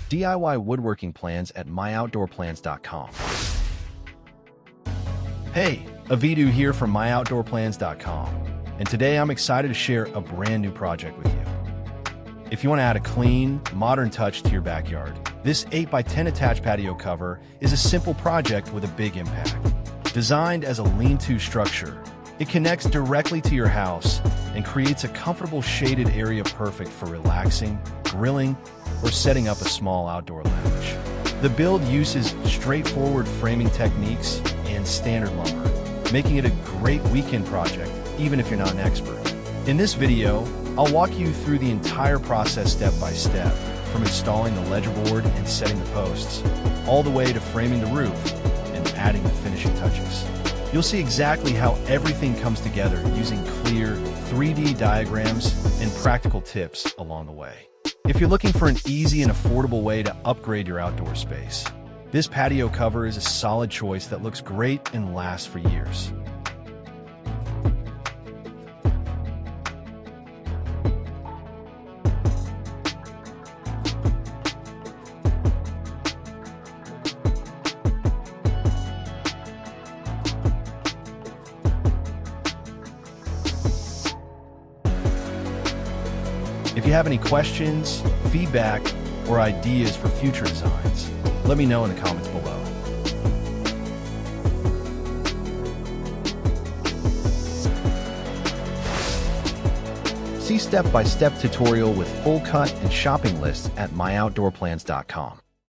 DIY woodworking plans at myoutdoorplans.com. Hey, Avidu here from myoutdoorplans.com, and today I'm excited to share a brand new project with you. If you want to add a clean, modern touch to your backyard, this 8x10 attached patio cover is a simple project with a big impact. Designed as a lean-to structure, it connects directly to your house and creates a comfortable shaded area perfect for relaxing, grilling, or setting up a small outdoor lounge. The build uses straightforward framing techniques and standard lumber, making it a great weekend project, even if you're not an expert. In this video, I'll walk you through the entire process step by step, from installing the ledger board and setting the posts, all the way to framing the roof and adding the finishing touches. You'll see exactly how everything comes together using clear 3D diagrams and practical tips along the way. If you're looking for an easy and affordable way to upgrade your outdoor space, this patio cover is a solid choice that looks great and lasts for years. If you have any questions, feedback, or ideas for future designs, let me know in the comments below. See step-by-step tutorial with full cut and shopping lists at myoutdoorplans.com.